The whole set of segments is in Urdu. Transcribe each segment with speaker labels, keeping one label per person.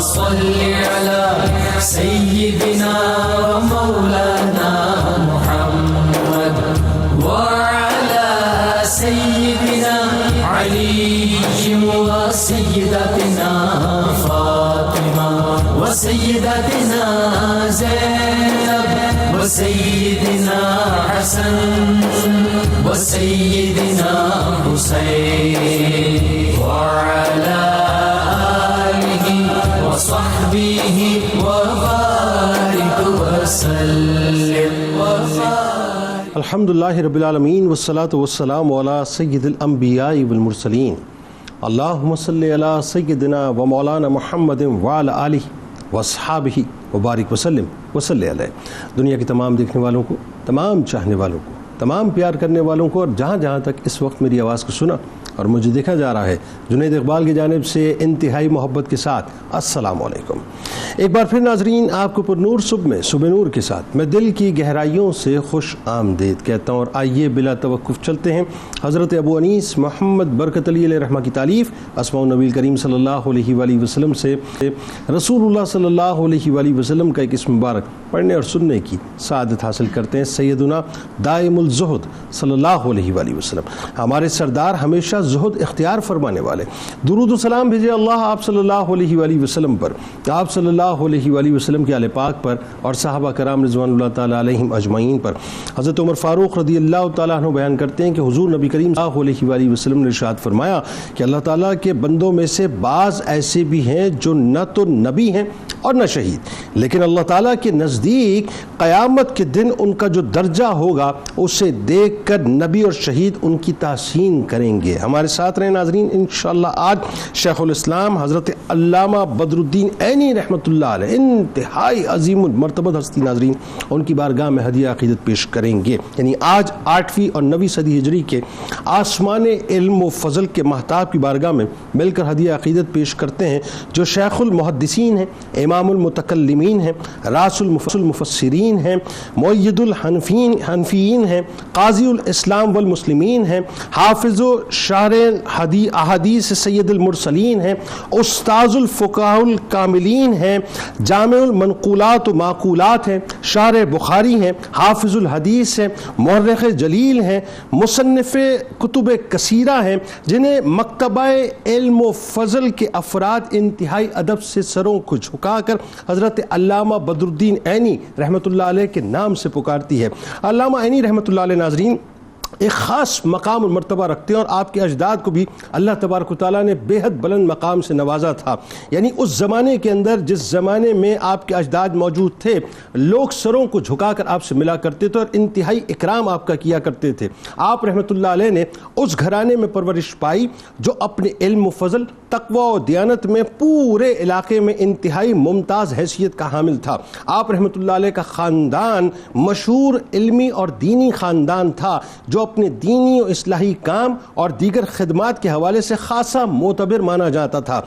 Speaker 1: صل على سيدنا ومولانا محمد وعلى سيدنا علي وسيدتنا فاطمة وسيدتنا زينب وسيدنا حسن وسيدنا حسين وعلى آله وصحبه وبارك وسلم
Speaker 2: الحمدللہ رب العالمین والصلاة والسلام علی سید الانبیاء والمرسلین اللہم صلی علی سیدنا و مولانا محمد وعلی آلہ واصحابہ وبارک وسلم وصلی علیہ۔ دنیا کے تمام دیکھنے والوں کو، تمام چاہنے والوں کو، تمام پیار کرنے والوں کو، اور جہاں جہاں تک اس وقت میری آواز کو سنا اور مجھے دیکھا جا رہا ہے، جنید اقبال کی جانب سے انتہائی محبت کے ساتھ السلام علیکم۔ ایک بار پھر ناظرین، آپ کو پر نور صبح میں صبح نور کے ساتھ میں دل کی گہرائیوں سے خوش آمدید کہتا ہوں، اور آئیے بلا توقف چلتے ہیں حضرت ابو انیس محمد برکت علی علیہ رحمہ کی تعلیف اسماء النبی کریم صلی اللہ علیہ وآلہ وسلم سے رسول اللہ صلی اللہ علیہ وآلہ وسلم کا ایک اسم مبارک پڑھنے اور سننے کی سعادت حاصل کرتے ہیں۔ سیدنا دائم الزہد صلی اللہ علیہ وآلہ وسلم، ہمارے سردار، ہمیشہ زہد اختیار فرمانے والے، درود و سلام بھیجے اللہ آپ صلی اللہ علیہ وآلہ وسلم پر، آپ صلی اللہ علیہ وآلہ وسلم کے آل پاک پر اور صحابہ کرام رضوان اللہ تعالیٰ علیہم اجمعین پر۔ حضرت عمر فاروق رضی اللہ تعالیٰ عنہ بیان کرتے ہیں کہ حضور نبی کریم صلی اللہ علیہ وآلہ وسلم نے ارشاد فرمایا کہ اللہ تعالیٰ کے بندوں میں سے بعض ایسے بھی ہیں جو نہ تو نبی ہیں اور نہ شہید، لیکن اللہ تعالیٰ کے نزدیک قیامت کے دن ان کا جو درجہ ہوگا اسے دیکھ کر نبی اور شہید ان کی تحسین کریں گے۔ ہمارے ساتھ رہے ناظرین، انشاءاللہ آج شیخ الاسلام حضرت علامہ بدر الدین عینی رحمۃ اللہ علیہ، انتہائی عظیم المرتبہ ہستی، ناظرین ان کی بارگاہ میں ہدیہ عقیدت پیش کریں گے۔ یعنی آج 8ویں اور 9ویں صدی ہجری کے آسمان علم و فضل کے مہتاب کی بارگاہ میں مل کر ہدیہ عقیدت پیش کرتے ہیں، جو شیخ المحدثین ہیں، امام المتکلمین ہیں، راس المفسرین ہیں، مؤید الحنفیین ہیں، قاضی الاسلام والمسلمین ہیں، حافظ و شارح احادیث سید المرسلین ہیں، استاذ الفقہاء الکاملین ہیں، جامع المنقولات و معقولات ہیں، شارح بخاری ہیں، حافظ الحدیث ہیں، مورخ جلیل ہیں، مصنف کتب کثیرہ ہیں، جنہیں مکتبہ علم و فضل کے افراد انتہائی ادب سے سروں کو جھکا کر حضرت علامہ بدر الدین عینی رحمۃ اللہ علیہ کے نام سے پکارتی ہے۔ علامہ عینی رحمۃ اللہ علیہ ناظرین ایک خاص مقام اور مرتبہ رکھتے ہیں، اور آپ کے اجداد کو بھی اللہ تبارک و تعالیٰ نے بے حد بلند مقام سے نوازا تھا۔ یعنی اس زمانے کے اندر، جس زمانے میں آپ کے اجداد موجود تھے، لوگ سروں کو جھکا کر آپ سے ملا کرتے تھے اور انتہائی اکرام آپ کا کیا کرتے تھے۔ آپ رحمۃ اللہ علیہ نے اس گھرانے میں پرورش پائی جو اپنے علم و فضل، تقوی و دیانت میں پورے علاقے میں انتہائی ممتاز حیثیت کا حامل تھا۔ آپ رحمۃ اللہ علیہ کا خاندان مشہور علمی اور دینی خاندان تھا، جو اپنے دینی و اصلاحی کام اور دیگر خدمات کے حوالے سے خاصا معتبر مانا جاتا تھا۔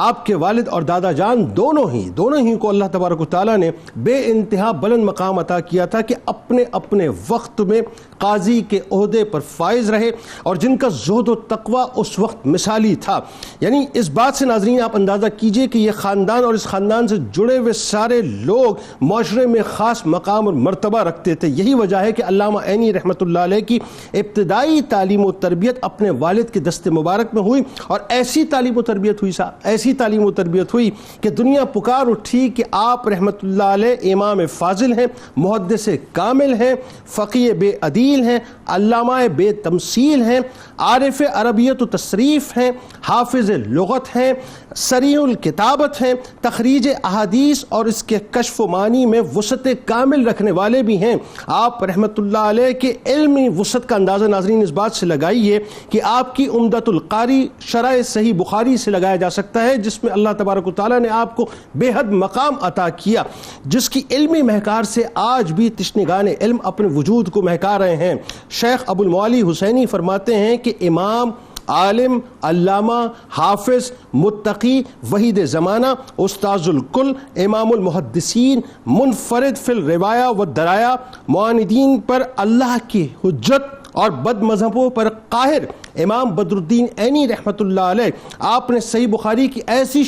Speaker 2: آپ کے والد اور دادا جان دونوں ہی کو اللہ تبارک و تعالیٰ نے بے انتہا بلند مقام عطا کیا تھا کہ اپنے اپنے وقت میں قاضی کے عہدے پر فائز رہے، اور جن کا زہد و تقوی اس وقت مثالی تھا۔ یعنی اس بات سے ناظرین آپ اندازہ کیجئے کہ یہ خاندان اور اس خاندان سے جڑے ہوئے سارے لوگ معاشرے میں خاص مقام اور مرتبہ رکھتے تھے۔ یہی وجہ ہے کہ علامہ عینی رحمۃ اللہ علیہ کی ابتدائی تعلیم و تربیت اپنے والد کے دست مبارک میں ہوئی، اور ایسی تعلیم و تربیت ہوئی کہ دنیا پکار اٹھی کہ آپ رحمۃ اللہ علیہ امام فاضل ہیں، محدث کامل ہیں، فقیہ بے عدیل ہیں، علامہ بے تمثیل ہیں، عارف عربیت و تصریف ہیں، حافظ لغت ہیں، سریع الکتابت ہیں، تخریج احادیث اور اس کے کشف و معنی میں وسعت کامل رکھنے والے بھی ہیں۔ آپ رحمۃ اللہ علیہ کے علمی وسعت کا اندازہ ناظرین اس بات سے لگائیے کہ آپ کی عمدۃ القاری شرح صحیح بخاری سے لگایا جا سکتا ہے، جس میں اللہ تبارک و تعالیٰ نے آپ کو بے حد مقام عطا کیا، جس کی علمی مہکار سے آج بھی تشنگان علم اپنے وجود کو مہکا رہے ہیں۔ شیخ ابو المعالی حسینی فرماتے ہیں کہ امام، عالم، علامہ، حافظ، متقی، وحید زمانہ، استاذ الکل، امام المحدثین، منفرد فی الروایہ و درایہ، معاندین پر اللہ کی حجت اور بد مذہبوں پر قاہر امام بدر الدین عینی رحمۃ اللہ علیہ، آپ نے صحیح بخاری کی ایسی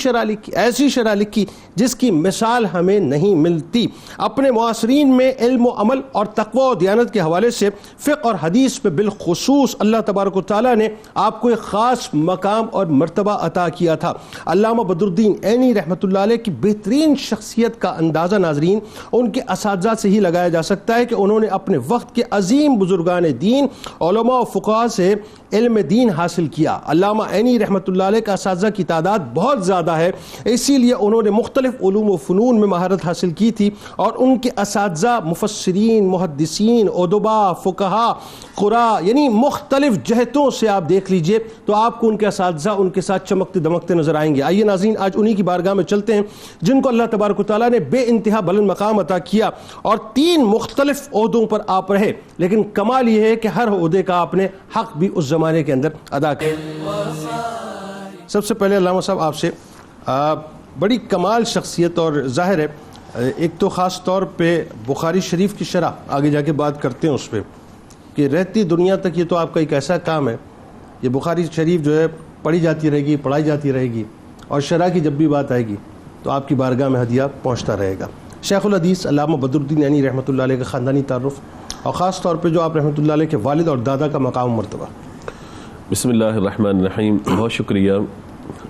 Speaker 2: شرح لکھی جس کی مثال ہمیں نہیں ملتی۔ اپنے معاصرین میں علم و عمل اور تقوی و دیانت کے حوالے سے فقہ اور حدیث پہ بالخصوص اللہ تبارک و تعالیٰ نے آپ کو ایک خاص مقام اور مرتبہ عطا کیا تھا۔ علامہ بدر الدین عینی رحمۃ اللہ علیہ کی بہترین شخصیت کا اندازہ ناظرین ان کے اساتذہ سے ہی لگایا جا سکتا ہے کہ انہوں نے اپنے وقت کے عظیم بزرگان دین، علماء و فقہاء سے علم دین حاصل کیا۔ علامہ عینی رحمۃ اللہ علیہ کا اساتذہ کی تعداد بہت زیادہ ہے، اسی لیے انہوں نے مختلف علوم و فنون میں مہارت حاصل کی تھی، اور ان کے اساتذہ مفسرین، محدثین، ادباء، فقہاء، قراء، یعنی مختلف جہتوں سے آپ دیکھ لیجئے تو آپ کو ان کے اساتذہ ان کے ساتھ چمکتے دمکتے نظر آئیں گے۔ آئیے ناظرین آج انہی کی بارگاہ میں چلتے ہیں جن کو اللہ تبارک و تعالیٰ نے بے انتہا بلند مقام عطا کیا اور 3 مختلف عہدوں پر آپ رہے، لیکن کمال یہ ہے کہ ہر عہدے کا آپ نے حق بھی اس زمانے کے اندر ادا کیا۔ سب سے پہلے علامہ صاحب آپ سے بڑی کمال شخصیت، اور ظاہر ہے ایک تو خاص طور پہ بخاری شریف کی شرح آگے جا کے بات کرتے ہیں اس پہ کہ رہتی دنیا تک یہ تو آپ کا ایک ایسا کام ہے، یہ بخاری شریف جو ہے پڑھی جاتی رہے گی، پڑھائی جاتی رہے گی، اور شرح کی جب بھی بات آئے گی تو آپ کی بارگاہ میں ہدیہ پہنچتا رہے گا۔ شیخ الحدیث علامہ بدر الدین عینی رحمۃ اللہ علیہ کا خاندانی تعارف، اور خاص طور پہ جو آپ رحمۃ اللہ علیہ کے والد اور دادا کا مقام و مرتبہ۔
Speaker 3: بسم اللہ الرحمن الرحیم۔ بہت شکریہ۔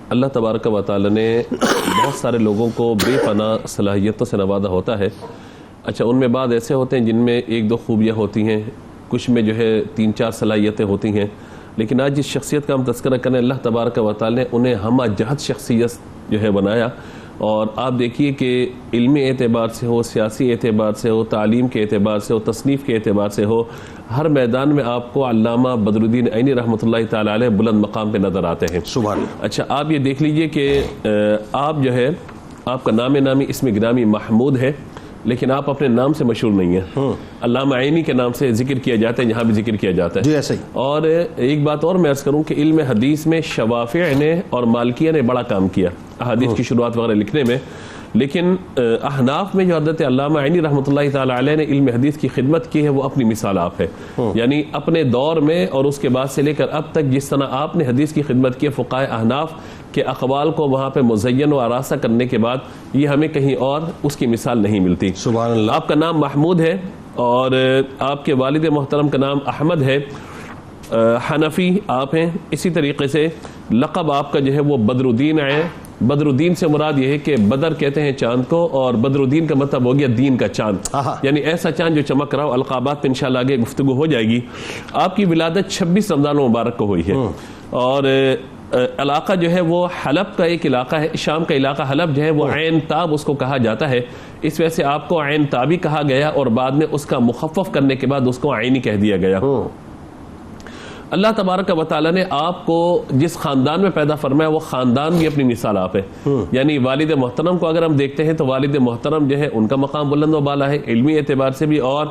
Speaker 3: اللہ تبارک و تعالی نے بہت سارے لوگوں کو بے پناہ صلاحیتوں سے نوازا ہوتا ہے۔ اچھا، ان میں بعض ایسے ہوتے ہیں جن میں 1-2 خوبیاں ہوتی ہیں، کچھ میں جو ہے 3-4 صلاحیتیں ہوتی ہیں، لیکن آج جس شخصیت کا ہم تذکرہ کریں اللہ تبارک و تعالی نے انہیں ہمہ جہت شخصیت جو ہے بنایا۔ اور آپ دیکھیے کہ علمی اعتبار سے ہو، سیاسی اعتبار سے ہو، تعلیم کے اعتبار سے ہو، تصنیف کے اعتبار سے ہو، ہر میدان میں آپ کو علامہ بدر الدین عینی رحمۃ اللہ تعالی علیہ بلند مقام پہ نظر آتے ہیں۔
Speaker 2: سبحان اللہ۔
Speaker 3: اچھا، آپ یہ دیکھ لیجئے کہ آپ جو ہے آپ کا نام نامی اسم گرامی محمود ہے، لیکن آپ اپنے نام سے مشہور نہیں ہیں۔ علامہ عینی کے نام سے ذکر کیا جاتا ہے، جہاں بھی ذکر کیا جاتا ہے۔
Speaker 2: جی ایسا ہی۔ اور
Speaker 3: ایک بات اور میں عرض کروں کہ علم حدیث میں شوافع نے اور مالکیہ نے بڑا کام کیا احادیث کی شروعات وغیرہ لکھنے میں، لیکن احناف میں جو حضرت علامہ عینی رحمۃ اللہ تعالی علیہ نے علم حدیث کی خدمت کی ہے وہ اپنی مثال آپ ہے۔ یعنی اپنے دور میں اور اس کے بعد سے لے کر اب تک جس طرح آپ نے حدیث کی خدمت کی ہے، فقہائے احناف کے اقوال کو وہاں پہ مزین و آراستہ کرنے کے بعد یہ ہمیں کہیں اور اس کی مثال نہیں ملتی۔
Speaker 2: سبحان اللہ۔
Speaker 3: آپ کا نام محمود ہے اور آپ کے والد محترم کا نام احمد ہے، حنفی آپ ہیں، اسی طریقے سے لقب آپ کا جو ہے وہ بدر الدین ہے۔ بدر الدین سے مراد یہ ہے کہ بدر کہتے ہیں چاند کو، اور بدر الدین کا مطلب ہو گیا دین کا چاند، یعنی ایسا چاند جو چمک رہا ہو۔ القابات پہ انشاءاللہ آگے گفتگو ہو جائے گی۔ آپ کی ولادت 26 رمضان مبارک کو ہوئی ہے، اور علاقہ جو ہے وہ حلب کا ایک علاقہ ہے، شام کا علاقہ حلب جو ہے وہ عین تاب اس کو کہا جاتا ہے، اس وجہ سے آپ کو عین تابی کہا گیا، اور بعد میں اس کا مخفف کرنے کے بعد اس کو عینی کہہ دیا گیا۔ اللہ تبارک و تعالیٰ نے آپ کو جس خاندان میں پیدا فرمایا وہ خاندان بھی اپنی مثال آپ ہے۔ یعنی والد محترم کو اگر ہم دیکھتے ہیں تو والد محترم جو ہے ان کا مقام بلند و بالا ہے، علمی اعتبار سے بھی اور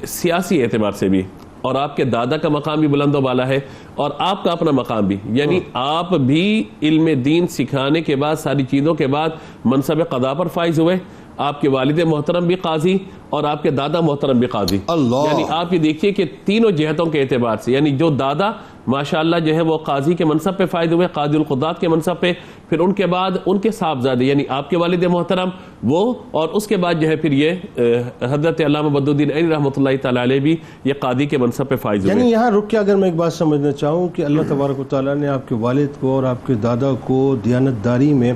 Speaker 3: سیاسی اعتبار سے بھی، اور آپ کے دادا کا مقام بھی بلند و بالا ہے، اور آپ کا اپنا مقام بھی، یعنی آپ بھی علم دین سکھانے کے بعد ساری چیزوں کے بعد منصب قضا پر فائز ہوئے۔ آپ کے والد محترم بھی قاضی اور آپ کے دادا محترم بھی قاضی۔ یعنی آپ یہ دیکھیے کہ تینوں جہتوں کے اعتبار سے، یعنی جو دادا ماشاءاللہ جو ہے وہ قاضی کے منصب پہ فائد ہوئے، قاضی القضات کے منصب پہ، پھر ان کے بعد ان کے صاحبزادے یعنی آپ کے والد محترم وہ، اور اس کے بعد جو ہے پھر یہ حضرت علامہ بدر الدین عینی رحمۃ اللہ تعالی علیہ بھی یہ قاضی کے منصب پہ فائز ہوئے۔
Speaker 2: یعنی یہاں رک کے اگر میں ایک بات سمجھنا چاہوں کہ اللہ تبارک و تعالیٰ نے آپ کے والد کو اور آپ کے دادا کو دیانتداری میں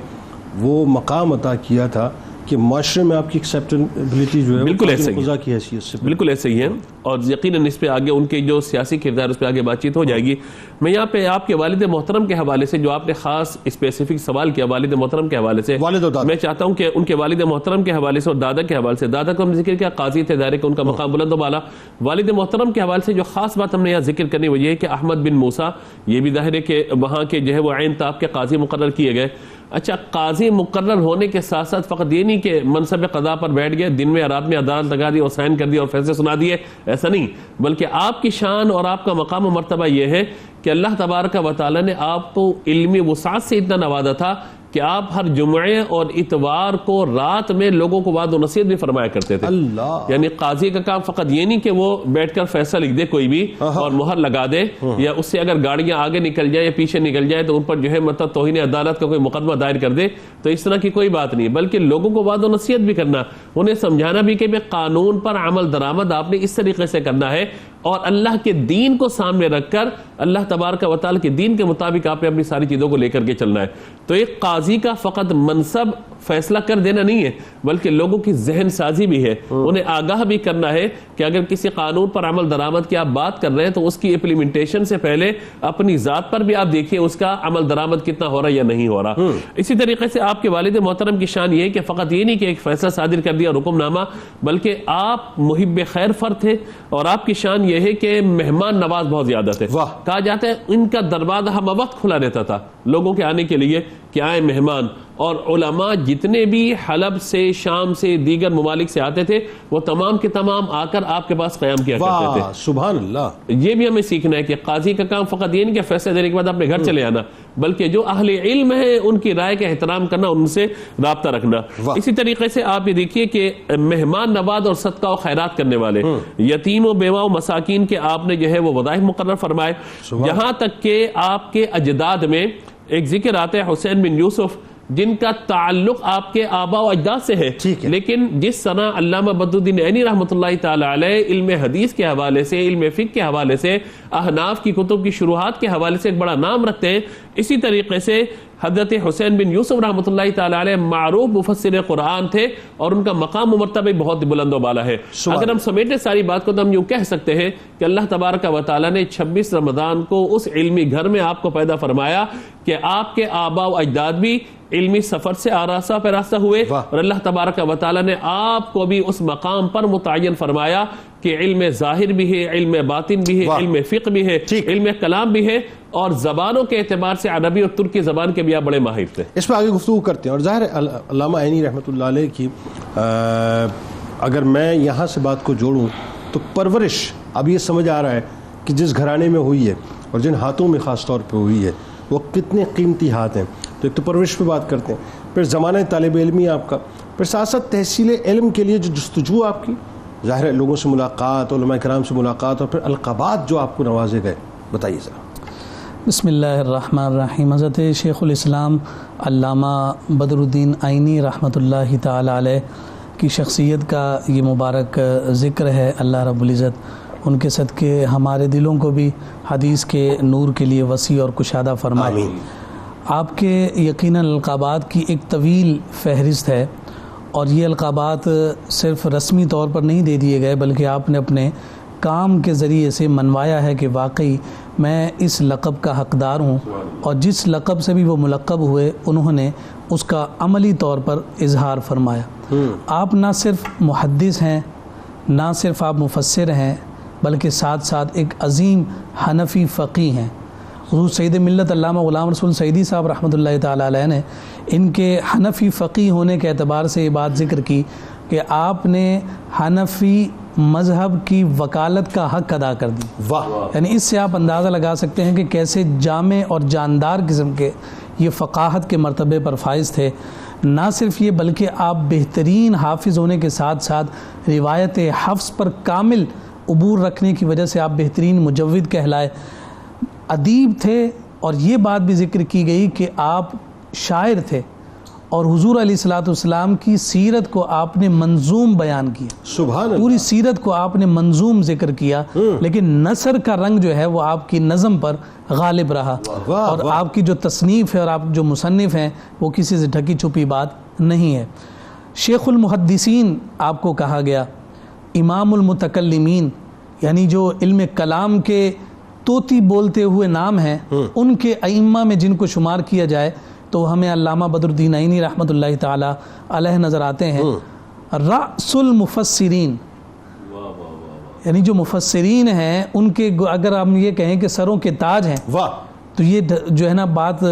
Speaker 2: وہ مقام عطا کیا تھا کہ معاشرے میں آپ کی ایکسیپٹیبلٹی جو ہے
Speaker 3: بالکل ایسے
Speaker 2: قضا کی حیثیت سے
Speaker 3: بالکل ایسے ہی ہے، اور یقیناً اس پہ آگے ان کے جو سیاسی کردار اس پہ آگے بات چیت ہو جائے گی۔ میں یہاں پہ آپ کے والد محترم کے حوالے سے جو آپ نے خاص اسپیسیفک سوال کیا والد محترم کے حوالے سے، میں چاہتا ہوں کہ ان کے والد محترم کے حوالے سے اور دادا کے حوالے سے، دادا کو ہم ذکر کیا قاضی تھے، ظاہر ہے کہ ان کا مقام بلند و بالا، والد محترم کے حوالے سے جو خاص بات ہم نے یہاں ذکر کرنی وہ یہ ہے کہ احمد بن موسیٰ، یہ بھی ظاہر ہے کہ وہاں کے جو ہے وہ عین تاب کے قاضی مقرر کیے گئے۔ اچھا، قاضی مقرر ہونے کے ساتھ ساتھ فقط یہ نہیں کہ منصب قضا پر بیٹھ گئے، دن میں رات میں عدالت لگا دی اور سائن کر دی اور فیصلے سنا دیے، ایسا نہیں، بلکہ آپ کی شان اور آپ کا مقام و مرتبہ یہ ہے کہ اللہ تبارک و تعالی نے آپ کو علمی وسعت سے اتنا نوازا تھا کہ آپ ہر جمعے اور اتوار کو رات میں لوگوں کو وعظ و نصیحت بھی فرمایا کرتے تھے.
Speaker 2: اللہ.
Speaker 3: یعنی قاضی کا کام فقط یہ نہیں کہ وہ بیٹھ کر فیصلہ لکھ دے کوئی بھی اور مہر لگا دے, یا اس سے اگر گاڑیاں آگے نکل جائیں یا پیچھے نکل جائیں تو ان پر جو ہے مطلب توہین عدالت کا کوئی مقدمہ دائر کر دے, تو اس طرح کی کوئی بات نہیں, بلکہ لوگوں کو وعظ و نصیحت بھی کرنا, انہیں سمجھانا بھی کہ قانون پر عمل درآمد آپ نے اس طریقے سے کرنا ہے, اور اللہ کے دین کو سامنے رکھ کر اللہ تبارک و تعالی کے دین کے مطابق آپ نے اپنی ساری چیزوں کو لے کر کے چلنا ہے. تو ایک قاضی کا فقط منصب فیصلہ کر دینا نہیں ہے, بلکہ لوگوں کی ذہن سازی بھی ہے, انہیں آگاہ بھی کرنا ہے کہ اگر کسی قانون پر عمل درآمد کی آپ بات کر رہے ہیں تو اس کی امپلیمنٹیشن سے پہلے اپنی ذات پر بھی آپ دیکھیے اس کا عمل درآمد کتنا ہو رہا ہے یا نہیں ہو رہا. اسی طریقے سے آپ کے والد محترم کی شان یہ ہے کہ فقط یہ نہیں کہ ایک فیصلہ صادر کر دیا حکم نامہ, بلکہ آپ محب خیر فرد تھے, اور آپ کی شان یہ ہے کہ مہمان نواز بہت زیادہ تھے. کہا جاتا ہے ان کا دروازہ ہم وقت کھلا رہتا تھا لوگوں کے آنے کے لیے کہ آئے مہمان, اور علماء جتنے بھی حلب سے, شام سے, دیگر ممالک سے آتے تھے وہ تمام کے تمام آ کر آپ کے پاس قیام کیا کرتے تھے.
Speaker 2: سبحان اللہ.
Speaker 3: یہ بھی ہمیں سیکھنا ہے کہ قاضی کا کام فقط یہ نہیں کہ فیصلہ دینے کے بعد اپنے گھر چلے آنا, بلکہ جو اہل علم ہے ان کی رائے کا احترام کرنا, ان سے رابطہ رکھنا. اسی طریقے سے آپ یہ دیکھیے کہ مہمان نواز اور صدقہ و خیرات کرنے والے, یتیم و بیوہ و مساکین کے آپ نے جو ہے وہ وظائف مقرر فرمائے, یہاں تک کہ آپ کے اجداد میں ایک ذکر آتا ہے حسین بن یوسف, جن کا تعلق آپ کے آبا و اجداد سے ہے, لیکن جس طرح علامہ بدر الدین عینی رحمۃ اللہ تعالی علیہ علم حدیث کے حوالے سے, علم فقہ کے حوالے سے, احناف کی کتب کی شروحات کے حوالے سے ایک بڑا نام رکھتے ہیں, اسی طریقے سے حضرت حسین بن یوسف رحمۃ اللہ تعالی علیہ معروف مفسر قرآن تھے, اور ان کا مقام و مرتبہ بہت بلند و بالا ہے. اگر ہم سمیٹے ساری بات کو تو ہم یوں کہہ سکتے ہیں کہ اللہ تبارک و تعالی نے 26 رمضان کو اس علمی گھر میں آپ کو پیدا فرمایا کہ آپ کے آبا و اجداد بھی علمی سفر سے آراستہ پیراستہ ہوئے, اور اللہ تبارک و تعالی نے آپ کو بھی اس مقام پر متعین فرمایا کہ علم ظاہر بھی ہے, علم باطن بھی ہے, علم فقہ بھی ہے, علم کلام بھی ہے, اور زبانوں کے اعتبار سے عربی اور ترکی زبان کے بھی آپ بڑے ماہر تھے.
Speaker 2: اس پہ آگے گفتگو کرتے ہیں. اور ظاہر ہے علامہ عینی رحمۃ اللہ علیہ کی اگر میں یہاں سے بات کو جوڑوں تو پرورش اب یہ سمجھ آ رہا ہے کہ جس گھرانے میں ہوئی ہے اور جن ہاتھوں میں خاص طور پہ ہوئی ہے وہ کتنے قیمتی ہاتھ ہیں. تو ایک تو پرورش پہ بات کرتے ہیں, پھر زمانہ طالب علمی آپ کا, پھر ساتھ ساتھ تحصیل علم کے لیے جو جستجو آپ کی, ظاہر ہے لوگوں سے ملاقات, علماء کرام سے ملاقات, اور پھر القابات جو آپ کو نوازے گئے, بتائیے ذرا.
Speaker 4: بسم اللہ الرحمن الرحیم. حضرت شیخ الاسلام علامہ بدر الدین عینی رحمۃ اللہ تعالی علیہ کی شخصیت کا یہ مبارک ذکر ہے. اللہ رب العزت ان کے صدقے ہمارے دلوں کو بھی حدیث کے نور کے لیے وسیع اور کشادہ فرمائے.
Speaker 2: آمین.
Speaker 4: آپ کے یقیناً القابات کی ایک طویل فہرست ہے, اور یہ القابات صرف رسمی طور پر نہیں دے دیے گئے, بلکہ آپ نے اپنے کام کے ذریعے سے منوایا ہے کہ واقعی میں اس لقب کا حقدار ہوں, اور جس لقب سے بھی وہ ملقب ہوئے انہوں نے اس کا عملی طور پر اظہار فرمایا. آپ نہ صرف محدث ہیں, نہ صرف آپ مفسر ہیں, بلکہ ساتھ ساتھ ایک عظیم حنفی فقیہ ہیں. حضور سید ملت علامہ غلام رسول سعیدی صاحب رحمۃ اللہ تعالی علیہ نے ان کے حنفی فقیہ ہونے کے اعتبار سے یہ بات ذکر کی کہ آپ نے حنفی مذہب کی وکالت کا حق ادا کر دی. یعنی اس سے آپ اندازہ لگا سکتے ہیں کہ کیسے جامع اور جاندار قسم کے یہ فقاہت کے مرتبے پر فائز تھے. نہ صرف یہ بلکہ آپ بہترین حافظ ہونے کے ساتھ ساتھ روایت حفظ پر کامل عبور رکھنے کی وجہ سے آپ بہترین مجود کہلائے. ادیب تھے, اور یہ بات بھی ذکر کی گئی کہ آپ شاعر تھے, اور حضور علیہ الصلوۃ والسلام کی سیرت کو آپ نے منظوم بیان کیا.
Speaker 2: سبحان اللہ.
Speaker 4: پوری سیرت کو آپ نے منظوم ذکر کیا, لیکن نثر کا رنگ جو ہے وہ آپ کی نظم پر غالب رہا, اور آپ کی جو تصنیف ہے اور آپ جو مصنف ہیں وہ کسی سے ڈھکی چھپی بات نہیں ہے. شیخ المحدثین آپ کو کہا گیا, امام المتکلمین, یعنی جو علم کلام کے طوطی بولتے ہوئے نام ہیں, ان کے ائمہ میں جن کو شمار کیا جائے تو ہمیں علامہ بدر الدین عینی رحمۃ اللہ تعالی علیہ نظر آتے ہیں. رأس المفسرین, یعنی جو مفسرین ہیں ان کے اگر ہم یہ کہیں کہ سروں کے تاج ہیں, تو یہ جو ہے نا بات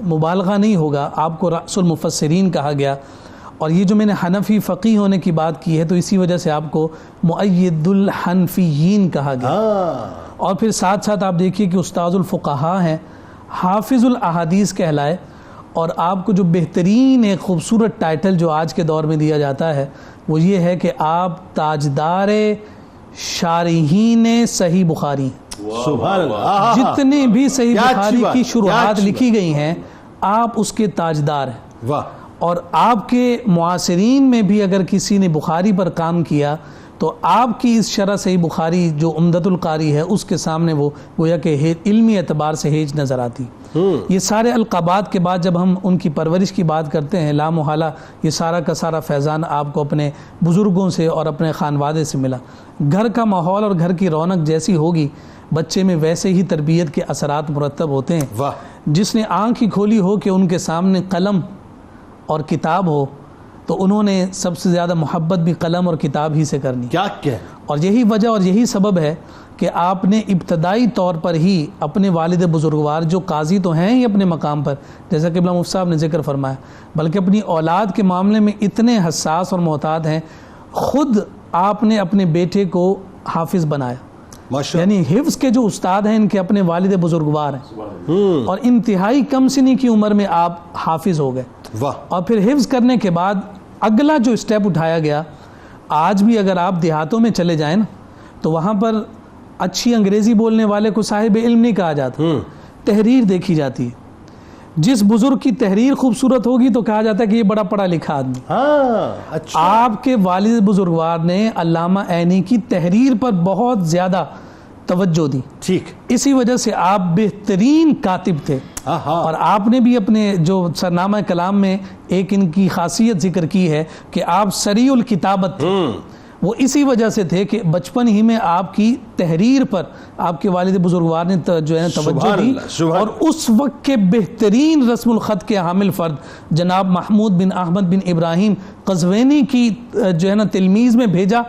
Speaker 4: مبالغہ نہیں ہوگا, آپ کو رأس المفسرین کہا گیا. اور یہ جو میں نے حنفی فقیہ ہونے کی بات کی ہے تو اسی وجہ سے آپ کو مؤید الحنفیین کہا گیا. اور پھر ساتھ ساتھ آپ دیکھیے کہ استاذ الفقہاء ہیں, حافظ الاحادیث کہلائے, اور آپ کو جو بہترین ایک خوبصورت ٹائٹل جو آج کے دور میں دیا جاتا ہے وہ یہ ہے کہ آپ تاجدار شارحین صحیح بخاری ہیں۔
Speaker 2: سبحان اللہ،
Speaker 4: جتنے بھی صحیح
Speaker 2: کیا اچھی
Speaker 4: بخاری
Speaker 2: بات،
Speaker 4: کی
Speaker 2: کیا
Speaker 4: شروحات
Speaker 2: اچھی
Speaker 4: لکھی گئی ہیں آپ اس کے تاجدار ہیں۔
Speaker 2: واہ،
Speaker 4: اور آپ کے معاصرین میں بھی اگر کسی نے بخاری پر کام کیا تو آپ کی اس شرح صحیح بخاری جو عمدۃ القاری ہے اس کے سامنے وہ گویا کہ علمی اعتبار سے ہیج نظر آتی۔ یہ سارے القابات کے بعد جب ہم ان کی پرورش کی بات کرتے ہیں، لا محالہ یہ سارا کا سارا فیضان آپ کو اپنے بزرگوں سے اور اپنے خانوادے سے ملا۔ گھر کا ماحول اور گھر کی رونق جیسی ہوگی بچے میں ویسے ہی تربیت کے اثرات مرتب ہوتے ہیں۔
Speaker 2: واہ،
Speaker 4: جس نے آنکھ ہی کھولی ہو کہ ان کے سامنے قلم اور کتاب ہو تو انہوں نے سب سے زیادہ محبت بھی قلم اور کتاب ہی سے کرنی۔
Speaker 2: کیا کہ
Speaker 4: اور یہی وجہ اور یہی سبب ہے کہ آپ نے ابتدائی طور پر ہی اپنے والد بزرگوار جو قاضی تو ہیں ہی اپنے مقام پر جیسا کہ قبلہ مفتی صاحب نے ذکر فرمایا، بلکہ اپنی اولاد کے معاملے میں اتنے حساس اور محتاط ہیں، خود آپ نے اپنے بیٹے کو حافظ بنایا۔
Speaker 2: ماشاء
Speaker 4: یعنی حفظ کے جو استاد ہیں ان کے اپنے والد بزرگوار ہیں، اور انتہائی کم سنی کی عمر میں آپ حافظ ہو گئے۔
Speaker 2: واہ،
Speaker 4: اور پھر حفظ کرنے کے بعد اگلا جو اسٹیپ اٹھایا گیا، آج بھی اگر آپ دیہاتوں میں چلے جائیں نا تو وہاں پر اچھی انگریزی بولنے والے کو صاحب علم نہیں کہا جاتا، تحریر دیکھی جاتی ہے۔ جس بزرگ کی تحریر خوبصورت ہوگی تو کہا جاتا ہے کہ یہ بڑا پڑھا لکھا آدمی۔
Speaker 2: ہاں، اچھا،
Speaker 4: آپ کے والد بزرگوار نے علامہ عینی کی تحریر پر بہت زیادہ توجہ دی،
Speaker 2: ٹھیک،
Speaker 4: اسی وجہ سے آپ بہترین کاتب تھے۔ اور آپ نے بھی اپنے جو سرنامہ کلام میں ایک ان کی خاصیت ذکر کی ہے کہ آپ سریع الکتابت تھے، وہ اسی وجہ سے تھے کہ بچپن ہی میں آپ کی تحریر پر آپ کے والد بزرگوار نے جو ہے توجہ دی، اور اس وقت کے بہترین رسم الخط کے حامل فرد جناب محمود بن احمد بن ابراہیم قزوینی کی جو ہے نا تلمیذ میں بھیجا۔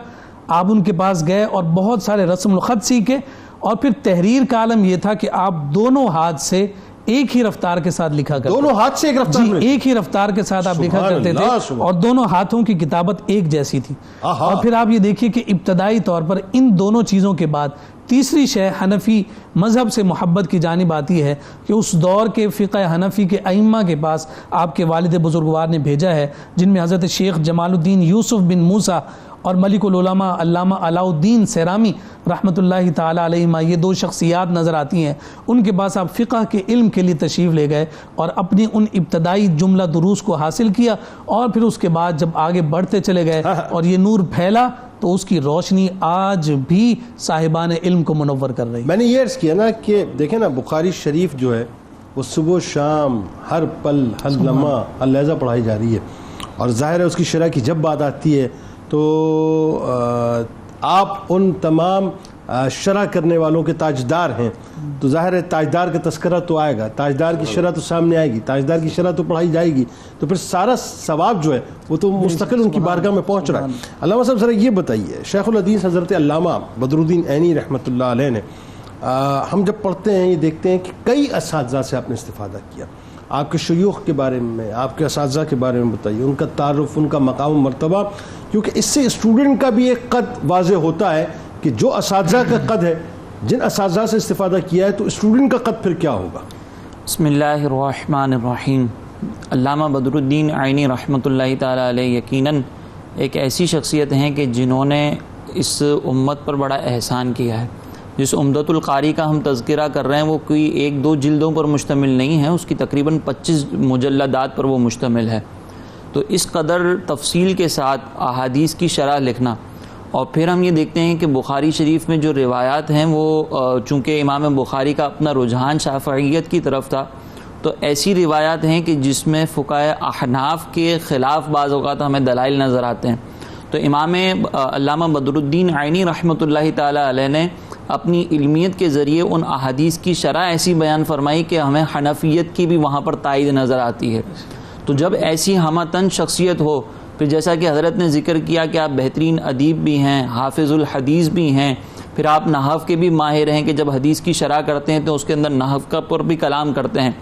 Speaker 4: آپ ان کے پاس گئے اور بہت سارے رسم الخط سیکھے، اور پھر تحریر کا عالم یہ تھا کہ آپ دونوں ہاتھ سے ایک ہی رفتار کے ساتھ لکھا کرتے،
Speaker 2: دونوں ہاتھ سے ایک رفتار میں،
Speaker 4: ایک ہی رفتار کے ساتھ آپ لکھا کرتے تھے، اور دونوں ہاتھوں کی کتابت ایک جیسی تھی۔ اور پھر آپ یہ دیکھیے کہ ابتدائی طور پر ان دونوں چیزوں کے بعد تیسری شے حنفی مذہب سے محبت کی جانب آتی ہے کہ اس دور کے فقہ حنفی کے ائمہ کے پاس آپ کے والد بزرگوار نے بھیجا ہے، جن میں حضرت شیخ جمال الدین یوسف بن موسیٰ اور ملک العلماء علامہ علاء الدین سیرامی رحمۃ اللہ تعالی علیہما، یہ دو شخصیات نظر آتی ہیں۔ ان کے پاس آپ فقہ کے علم کے لیے تشریف لے گئے اور اپنی ان ابتدائی جملہ دروس کو حاصل کیا، اور پھر اس کے بعد جب آگے بڑھتے چلے گئے اور یہ نور پھیلا تو اس کی روشنی آج بھی صاحبان علم کو منور کر رہی۔
Speaker 2: میں نے یہ عرض کیا نا کہ دیکھیں نا بخاری شریف جو ہے وہ صبح و شام ہر پل ہر لمحہ ہر لحظہ پڑھائی جا رہی ہے، اور ظاہر ہے اس کی شرح کی جب بات آتی ہے تو آپ ان تمام شرح کرنے والوں کے تاجدار ہیں، تو ظاہر ہے تاجدار کا تذکرہ تو آئے گا، تاجدار کی شرح تو سامنے آئے گی، تاجدار کی شرح تو پڑھائی جائے گی، تو پھر سارا ثواب جو ہے وہ تو مستقل ان کی بارگاہ میں پہنچ رہا ہے۔ علامہ صاحب ذرا یہ بتائیے، شیخ الحدیث حضرت علامہ بدر الدین عینی رحمۃ اللہ علیہ نے ہم جب پڑھتے ہیں یہ دیکھتے ہیں کہ کئی اساتذہ سے آپ نے استفادہ کیا، آپ کے شیوخ کے بارے میں، آپ کے اساتذہ کے بارے میں بتائیے، ان کا تعارف، ان کا مقام و مرتبہ، کیونکہ اس سے اسٹوڈنٹ کا بھی ایک قد واضح ہوتا ہے کہ جو اساتذہ کا قد ہے، جن اساتذہ سے استفادہ کیا ہے، تو اسٹوڈنٹ کا قد پھر کیا ہوگا۔
Speaker 5: بسم اللہ الرحمن الرحیم۔ علامہ بدر الدین عینی رحمۃ اللہ تعالیٰ علیہ یقیناً ایک ایسی شخصیت ہیں کہ جنہوں نے اس امت پر بڑا احسان کیا ہے۔ جس عمدۃ القاری کا ہم تذکرہ کر رہے ہیں وہ کوئی ایک دو جلدوں پر مشتمل نہیں ہے، اس کی تقریباً 25 مجلدات پر وہ مشتمل ہے۔ تو اس قدر تفصیل کے ساتھ احادیث کی شرح لکھنا، اور پھر ہم یہ دیکھتے ہیں کہ بخاری شریف میں جو روایات ہیں وہ چونکہ امام بخاری کا اپنا رجحان شافعیت کی طرف تھا، تو ایسی روایات ہیں کہ جس میں فقہائے احناف کے خلاف بعض اوقات ہمیں دلائل نظر آتے ہیں۔ تو امام علامہ بدر الدین عینی رحمۃ اللہ تعالیٰ علیہ نے اپنی علمیت کے ذریعے ان احادیث کی شرح ایسی بیان فرمائی کہ ہمیں حنفیت کی بھی وہاں پر تائید نظر آتی ہے۔ تو جب ایسی ہمتن شخصیت ہو، پھر جیسا کہ حضرت نے ذکر کیا کہ آپ بہترین ادیب بھی ہیں، حافظ الحدیث بھی ہیں، پھر آپ نحو کے بھی ماہر ہیں کہ جب حدیث کی شرح کرتے ہیں تو اس کے اندر نحو کا پر بھی کلام کرتے ہیں،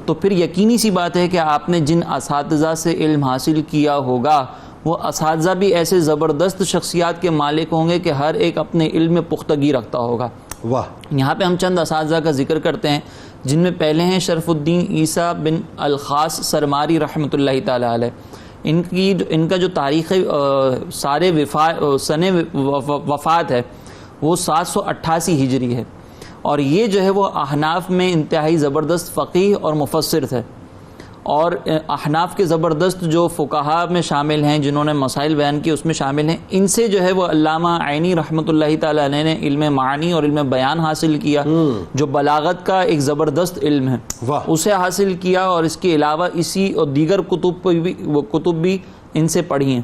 Speaker 5: تو پھر یقینی سی بات ہے کہ آپ نے جن اساتذہ سے علم حاصل کیا ہوگا وہ اساتذہ بھی ایسے زبردست شخصیات کے مالک ہوں گے کہ ہر ایک اپنے علم میں پختگی رکھتا ہوگا۔
Speaker 2: واہ.
Speaker 5: یہاں پہ ہم چند اساتذہ کا ذکر کرتے ہیں، جن میں پہلے ہیں شرف الدین عیسیٰ بن الخاص سرماری رحمۃ اللہ تعالیٰ علیہ. ان کا جو تاریخ سارے سن وفات ہے وہ 788 ہجری ہے، اور یہ جو ہے وہ احناف میں انتہائی زبردست فقیہ اور مفسر تھے، اور احناف کے زبردست جو فقہاء میں شامل ہیں جنہوں نے مسائل بیان کیے اس میں شامل ہیں. ان سے جو ہے وہ علامہ عینی رحمۃ اللہ تعالیٰ علیہ نے علم معانی اور علم بیان حاصل کیا، جو بلاغت کا ایک زبردست علم ہے اسے حاصل کیا، اور اس کے علاوہ اسی اور دیگر کتب بھی ان سے پڑھی ہیں.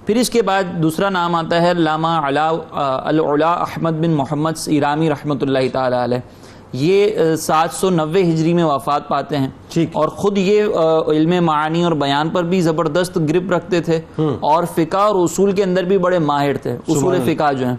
Speaker 5: پھر اس کے بعد دوسرا نام آتا ہے علامہ العلا احمد بن محمد ایرامی رحمۃ اللہ تعالیٰ علیہ. یہ 790 ہجری میں وفات پاتے ہیں، اور خود یہ علم معانی اور بیان پر بھی زبردست گرپ رکھتے تھے، اور فقہ اور اصول کے اندر بھی بڑے ماہر تھے، اصول فقہ جو ہیں.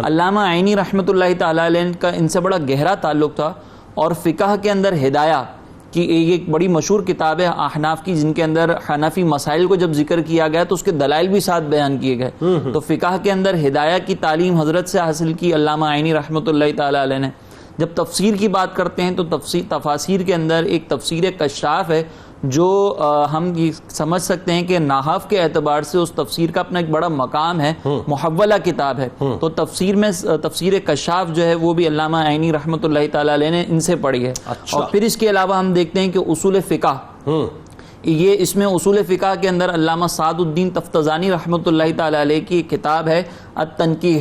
Speaker 5: علامہ عینی رحمۃ اللہ تعالیٰ علیہ کا ان سے بڑا گہرا تعلق تھا، اور فقہ کے اندر ہدایہ کی ایک بڑی مشہور کتاب ہے احناف کی، جن کے اندر حنفی مسائل کو جب ذکر کیا گیا تو اس کے دلائل بھی ساتھ بیان کیے گئے. تو فقہ کے اندر ہدایہ کی تعلیم حضرت سے حاصل کی علامہ عینی رحمۃ اللہ تعالیٰ علیہ نے. جب تفسیر کی بات کرتے ہیں تو تفاسیر کے اندر ایک تفسیر کشاف ہے جو ہم یہ سمجھ سکتے ہیں کہ نحو کے اعتبار سے اس تفسیر کا اپنا ایک بڑا مقام ہے، محولہ کتاب ہے. تو تفسیر کشاف جو ہے وہ بھی علامہ عینی رحمۃ اللہ تعالیٰ علیہ نے ان سے پڑھی ہے. اور پھر اس کے علاوہ ہم دیکھتے ہیں کہ اصول فقہ، یہ اس میں اصول فقہ کے اندر علامہ سعد الدین تفتزانی رحمۃ اللہ تعالیٰ علیہ کی کتاب ہے التنقیح،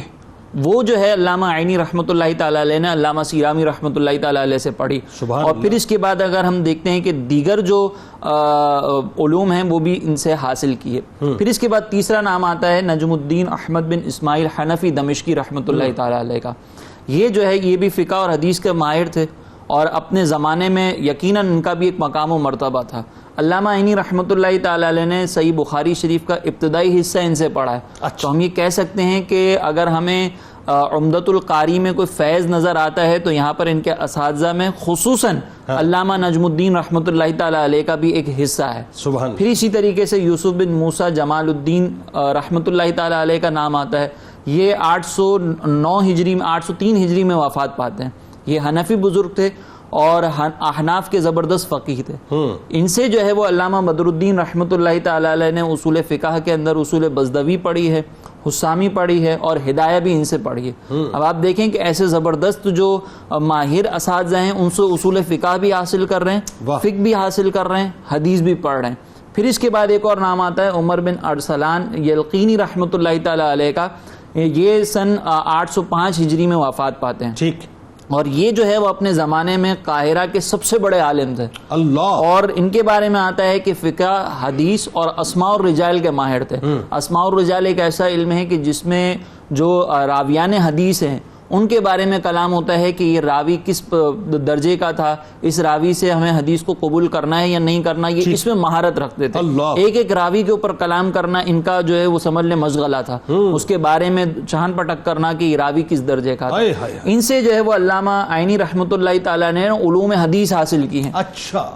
Speaker 5: وہ جو ہے علامہ عینی رحمۃ اللہ تعالیٰ علیہ نے علامہ سیرامی رحمۃ اللہ تعالیٰ علیہ سے پڑھی. اور پھر اس کے بعد اگر ہم دیکھتے ہیں کہ دیگر جو علوم ہیں وہ بھی ان سے حاصل کیے. پھر اس کے بعد تیسرا نام آتا ہے نجم الدین احمد بن اسماعیل حنفی دمشقی رحمۃ اللہ تعالیٰ علیہ کا. یہ جو ہے یہ بھی فقہ اور حدیث کے ماہر تھے، اور اپنے زمانے میں یقیناً ان کا بھی ایک مقام و مرتبہ تھا. علامہ عینی رحمۃ اللہ تعالیٰ علیہ نے صحیح بخاری شریف کا ابتدائی حصہ ان سے پڑھا ہے. تو ہم یہ کہہ سکتے ہیں کہ اگر ہمیں عمدۃ القاری میں کوئی فیض نظر آتا ہے تو یہاں پر ان کے اساتذہ میں خصوصاً علامہ نجم الدین رحمۃ اللہ تعالیٰ علیہ کا بھی ایک حصہ ہے. پھر اسی طریقے سے یوسف بن موسیٰ جمال الدین رحمۃ اللہ تعالیٰ علیہ کا نام آتا ہے. یہ 803 ہجری میں وفات پاتے ہیں. یہ حنفی بزرگ تھے اور احناف کے زبردست فقیہ تھے. ان سے جو ہے وہ علامہ بدر الدین رحمۃ اللہ تعالیٰ علیہ نے اصول فقہ کے اندر اصول بزدوی پڑھی ہے، حسامی پڑھی ہے، اور ہدایہ بھی ان سے پڑھی ہے. اب آپ دیکھیں کہ ایسے زبردست جو ماہر اساتذہ ہیں ان سے اصول فقہ بھی حاصل کر رہے ہیں، فقہ بھی حاصل کر رہے ہیں، حدیث بھی پڑھ رہے ہیں. پھر اس کے بعد ایک اور نام آتا ہے عمر بن ارسلان یلقینی رحمۃ اللہ تعالیٰ علیہ کا. یہ سن 805 ہجری میں وفات پاتے ہیں. اور یہ جو ہے وہ اپنے زمانے میں قاہرہ کے سب سے بڑے عالم تھے. اور ان کے بارے میں آتا ہے کہ فقہ، حدیث اور اسماء الرجال کے ماہر تھے. اسماء الرجال ایک ایسا علم ہے کہ جس میں جو راویان حدیث ہیں ان کے بارے میں کلام ہوتا ہے کہ یہ راوی کس درجے کا تھا، اس راوی سے ہمیں حدیث کو قبول کرنا ہے یا نہیں کرنا، یہ اس میں مہارت رکھتے تھے. ایک ایک راوی کے اوپر کلام کرنا ان کا جو ہے وہ سمجھ لیں مشغلہ تھا، اس کے بارے میں چہن پٹک کرنا کہ یہ راوی کس درجے کا تھا. ان سے جو ہے وہ علامہ عینی رحمۃ اللہ تعالیٰ نے علوم حدیث حاصل کی ہیں.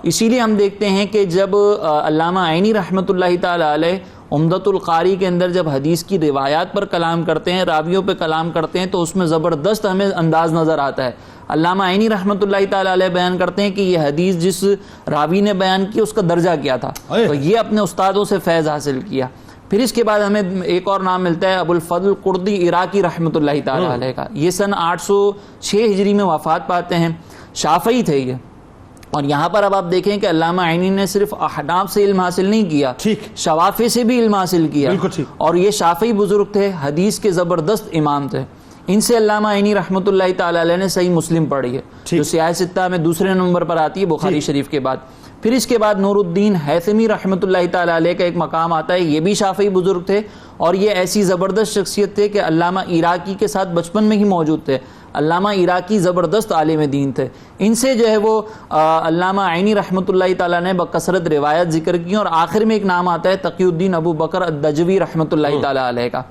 Speaker 5: اسی لیے ہم دیکھتے ہیں کہ جب علامہ عینی رحمۃ اللہ تعالیٰ علیہ عمدۃ القاری کے اندر جب حدیث کی روایات پر کلام کرتے ہیں، راویوں پہ کلام کرتے ہیں، تو اس میں زبردست ہمیں انداز نظر آتا ہے. علامہ عینی رحمۃ اللہ تعالیٰ علیہ بیان کرتے ہیں کہ یہ حدیث جس راوی نے بیان کی اس کا درجہ کیا تھا، تو یہ اپنے استادوں سے فیض حاصل کیا. پھر اس کے بعد ہمیں ایک اور نام ملتا ہے ابو الفضل قردی عراقی رحمۃ اللہ تعالیٰ علیہ کا. یہ سن 806 ہجری میں وفات پاتے ہیں. شافعی تھے یہ. اور یہاں پر اب آپ دیکھیں کہ علامہ عینی نے صرف احناف سے علم حاصل نہیں کیا، شوافی سے بھی علم حاصل کیا. اور یہ شافعی بزرگ تھے، حدیث کے زبردست امام تھے. ان سے علامہ عینی رحمۃ اللہ تعالیٰ علیہ نے صحیح مسلم پڑھی ہے، جو سیاہ ستہ میں دوسرے نمبر پر آتی ہے بخاری شریف کے بعد. پھر اس کے بعد نور الدین حیثمی رحمۃ اللہ تعالیٰ علیہ کا ایک مقام آتا ہے. یہ بھی شافعی بزرگ تھے، اور یہ ایسی زبردست شخصیت تھے کہ علامہ عراقی کے ساتھ بچپن میں ہی موجود تھے. علامہ عراقی زبردست عالم دین تھے. ان سے جو ہے وہ علامہ عینی رحمۃ اللہ تعالیٰ نے بکثرت روایت ذکر کی. اور آخر میں ایک نام آتا ہے تقی الدین ابو بکر الدجوی رحمۃ اللہ تعالیٰ علیہ کا.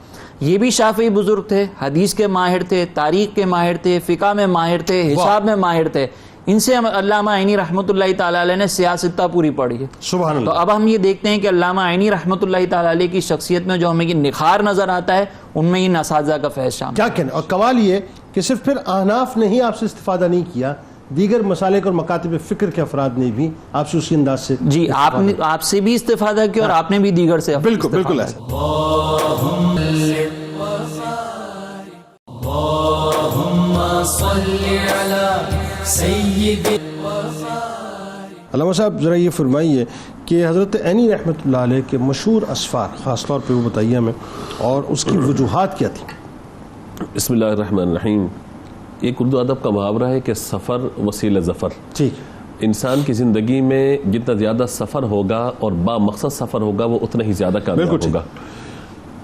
Speaker 5: یہ بھی شافعی بزرگ تھے، حدیث کے ماہر تھے، تاریخ کے ماہر تھے، فقہ میں ماہر تھے، حساب میں ماہر تھے. ان سے علامہ عینی رحمۃ اللہ تعالیٰ علیہ نے سیاہ ستہ پوری پڑھی ہے. سبحان اللہ. تو اب ہم یہ دیکھتے ہیں کہ علامہ عینی رحمۃ اللہ تعالیٰ علیہ کی شخصیت میں جو ہمیں یہ نکھار نظر آتا ہے ان میں ان اساتذہ کا فیض شامل.
Speaker 2: کیا کہنا. اور کمال یہ کہ صرف پھر احناف نے ہی آپ سے استفادہ نہیں کیا، دیگر مسالک اور مکاتب فکر کے افراد نے بھی آپ سے اسی انداز سے
Speaker 5: جی آپ سے بھی استفادہ کیا اور آپ نے بھی دیگر سے
Speaker 2: بالکل بالکل ایسا.
Speaker 1: اللهم صل على سيد.
Speaker 2: علامہ صاحب ذرا یہ فرمائیے کہ حضرت عینی رحمۃ اللہ علیہ کے مشہور اسفار خاص طور پہ وہ بتائیے ہمیں، اور اس کی وجوہات کیا تھیں؟
Speaker 3: بسم اللہ الرحمن الرحیم. ایک اردو ادب کا محاورہ ہے کہ سفر وسیلہ ظفر.
Speaker 2: ٹھیک.
Speaker 3: انسان کی زندگی میں جتنا زیادہ سفر ہوگا اور با مقصد سفر ہوگا وہ اتنا ہی زیادہ کامیاب ہوگا.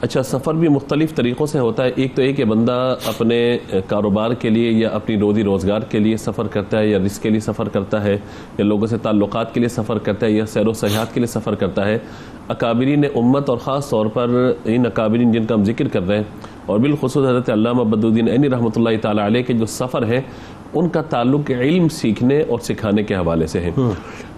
Speaker 3: اچھا، سفر بھی مختلف طریقوں سے ہوتا ہے. ایک تو یہ کہ بندہ اپنے کاروبار کے لیے یا اپنی روزی روزگار کے لیے سفر کرتا ہے، یا رزق کے لیے سفر کرتا ہے، یا لوگوں سے تعلقات کے لیے سفر کرتا ہے، یا سیر و سیاحت کے لیے سفر کرتا ہے. اکابرین امت اور خاص طور پر ان اکابرین جن کا ہم ذکر کر رہے ہیں، اور بالخصوص حضرت علامہ بدرالدین عینی رحمۃ اللہ تعالیٰ علیہ کے جو سفر ہے ان کا تعلق علم سیکھنے اور سکھانے کے حوالے سے ہے.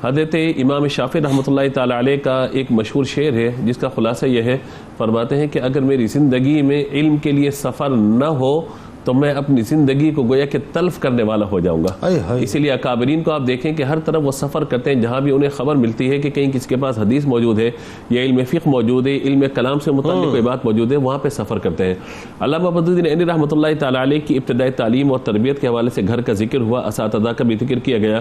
Speaker 3: حضرت امام شافعی رحمۃ اللہ تعالیٰ علیہ کا ایک مشہور شعر ہے جس کا خلاصہ یہ ہے، فرماتے ہیں کہ اگر میری زندگی میں علم کے لیے سفر نہ ہو تو میں اپنی زندگی کو گویا کہ تلف کرنے والا ہو جاؤں گا. اسی لیے اکابرین کو آپ دیکھیں کہ ہر طرف وہ سفر کرتے ہیں، جہاں بھی انہیں خبر ملتی ہے کہ کہیں کسی کے پاس حدیث موجود ہے یا علم فقہ موجود ہے، علم کلام سے متعلق کوئی بات موجود ہے، وہاں پہ سفر کرتے ہیں. علامہ بدرالدین عینی رحمۃ اللہ تعالیٰ علیہ کی ابتدائی تعلیم اور تربیت کے حوالے سے گھر کا ذکر ہوا، اساتذہ کا بھی ذکر کیا گیا.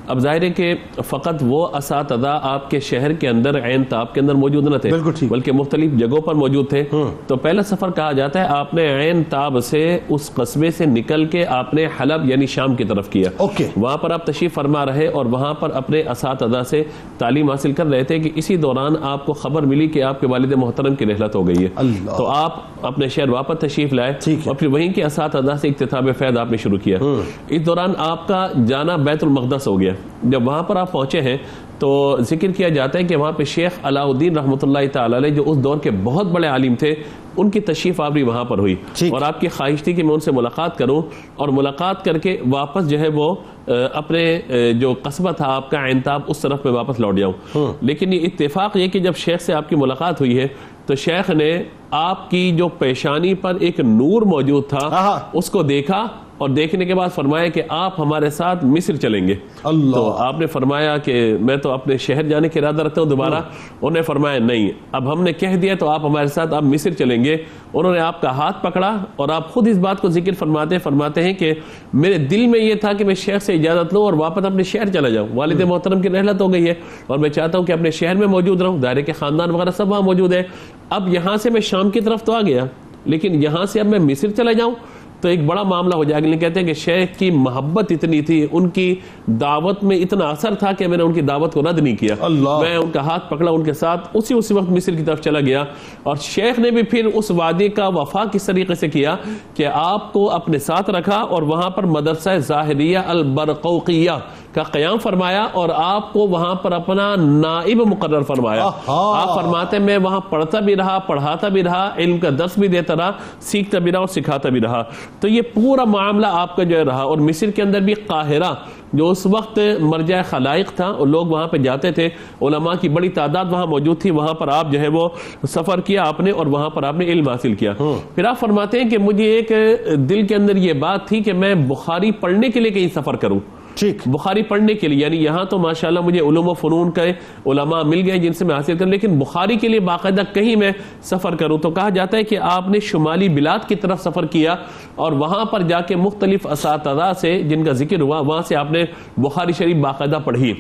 Speaker 3: اب ظاہر ہے کہ فقط وہ اساتذہ آپ کے شہر کے اندر عین تاب کے اندر موجود نہ تھے، بلکہ مختلف جگہوں پر موجود تھے. تو پہلا سفر کہا جاتا ہے آپ نے عین تاب سے اس قصبے سے نکل کے آپ نے حلب یعنی شام کی طرف کیا. وہاں پر آپ تشریف فرما رہے اور وہاں پر اپنے اساتذہ سے تعلیم حاصل کر رہے تھے کہ اسی دوران آپ کو خبر ملی کہ آپ کے والد محترم کی رحلت ہو گئی ہے. تو آپ اپنے شہر واپس تشریف لائے اور پھر وہیں کے اساتذہ سے اکتتاب فیض آپ نے شروع کیا. اس دوران آپ کا جانا بیت المقدس ہو گیا. جب وہاں پر آپ پہنچے ہیں تو ذکر کیا جاتا ہے کہ وہاں پہ شیخ علاء الدین رحمۃ اللہ تعالی علیہ جو اس دور کے بہت بڑے عالم تھے، ان کی تشریف آوری وہاں پر ہوئی اور آپ کی خواہش تھی کہ میں ان سے ملاقات کروں اور ملاقات کر کے واپس جو ہے وہ اپنے جو قصبہ تھا آپ کا عین تاب اس طرف میں واپس لوٹ جاؤں. لیکن یہ اتفاق یہ کہ جب شیخ سے آپ کی ملاقات ہوئی ہے تو شیخ نے آپ کی جو پیشانی پر ایک نور موجود تھا اس کو دیکھا اور دیکھنے کے بعد فرمایا کہ آپ ہمارے ساتھ مصر چلیں گے. تو آپ نے فرمایا کہ میں تو اپنے شہر جانے کا ارادہ رکھتا ہوں دوبارہ. انہوں نے فرمایا نہیں، اب ہم نے کہہ دیا تو آپ ہمارے ساتھ آپ مصر چلیں گے. انہوں نے آپ کا ہاتھ پکڑا اور آپ خود اس بات کو ذکر فرماتے ہیں کہ میرے دل میں یہ تھا کہ میں شیخ سے اجازت لوں اور واپس اپنے شہر چلا جاؤں. والد محترم کی رحلت ہو گئی ہے اور میں چاہتا ہوں کہ اپنے شہر میں موجود رہوں، دائرے کے خاندان وغیرہ سب وہاں موجود ہے. اب یہاں سے میں شام کی طرف تو آ گیا لیکن یہاں سے اب میں مصر چلا جاؤں تو ایک بڑا معاملہ ہو جائے گا. کہتے ہیں کہ شیخ کی محبت اتنی تھی، ان کی دعوت میں اتنا اثر تھا کہ میں نے ان کی دعوت کو رد نہیں کیا. میں ان کا ہاتھ پکڑا، ان کے ساتھ اسی وقت مصر کی طرف چلا گیا. اور شیخ نے بھی پھر اس وعدے کا وفا کس طریقے سے کیا کہ آپ کو اپنے ساتھ رکھا اور وہاں پر مدرسہ ظاہریہ البرقوقیہ کا قیام فرمایا اور آپ کو وہاں پر اپنا نائب مقرر فرمایا. آپ فرماتے میں وہاں پڑھتا بھی رہا، پڑھاتا بھی رہا، علم کا درس بھی دیتا رہا، سیکھتا بھی رہا اور سکھاتا بھی رہا. تو یہ پورا معاملہ آپ کا جو ہے رہا. اور مصر کے اندر بھی قاہرہ جو اس وقت مرجع خلائق تھا اور لوگ وہاں پہ جاتے تھے، علماء کی بڑی تعداد وہاں موجود تھی، وہاں پر آپ جو ہے وہ سفر کیا آپ نے اور وہاں پر آپ نے علم حاصل کیا. پھر آپ فرماتے ہیں کہ مجھے ایک دل کے اندر یہ بات تھی کہ میں بخاری پڑھنے کے لیے کہیں سفر کروں. بخاری پڑھنے کے لیے، یعنی یہاں تو ماشاءاللہ مجھے علوم و فنون کے علماء مل گئے جن سے میں حاصل کروں، لیکن بخاری کے لیے باقاعدہ کہیں میں سفر کروں. تو کہا جاتا ہے کہ آپ نے شمالی بلاد کی طرف سفر کیا اور وہاں پر جا کے مختلف اساتذہ سے جن کا ذکر ہوا وہاں سے آپ نے بخاری شریف باقاعدہ پڑھی.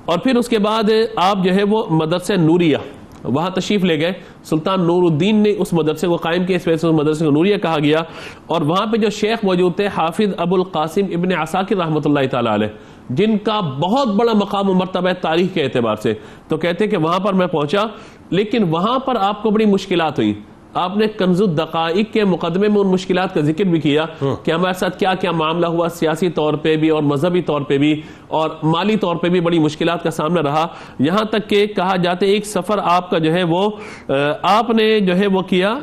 Speaker 3: اور پھر اس کے بعد آپ جو ہے وہ مدرسہ نوریہ وہاں تشریف لے گئے. سلطان نور الدین نے اس مدرسے کو قائم کیا، اس وجہ سے اس مدرسے کو نوریہ کہا گیا. اور وہاں پہ جو شیخ موجود تھے حافظ ابو القاسم ابن عساکر رحمۃ اللہ تعالی علیہ، جن کا بہت بڑا مقام و مرتبہ ہے تاریخ کے اعتبار سے. تو کہتے کہ وہاں پر میں پہنچا لیکن وہاں پر آپ کو بڑی مشکلات ہوئی. آپ نے کنز الدقائق کے مقدمے میں ان مشکلات کا ذکر بھی کیا کہ ہمارے ساتھ کیا کیا معاملہ ہوا، سیاسی طور پہ بھی اور مذہبی طور پہ بھی اور مالی طور پہ بھی بڑی مشکلات کا سامنا رہا. یہاں تک کہ کہا جاتا ہے ایک سفر آپ کا جو ہے وہ آپ نے جو ہے وہ کیا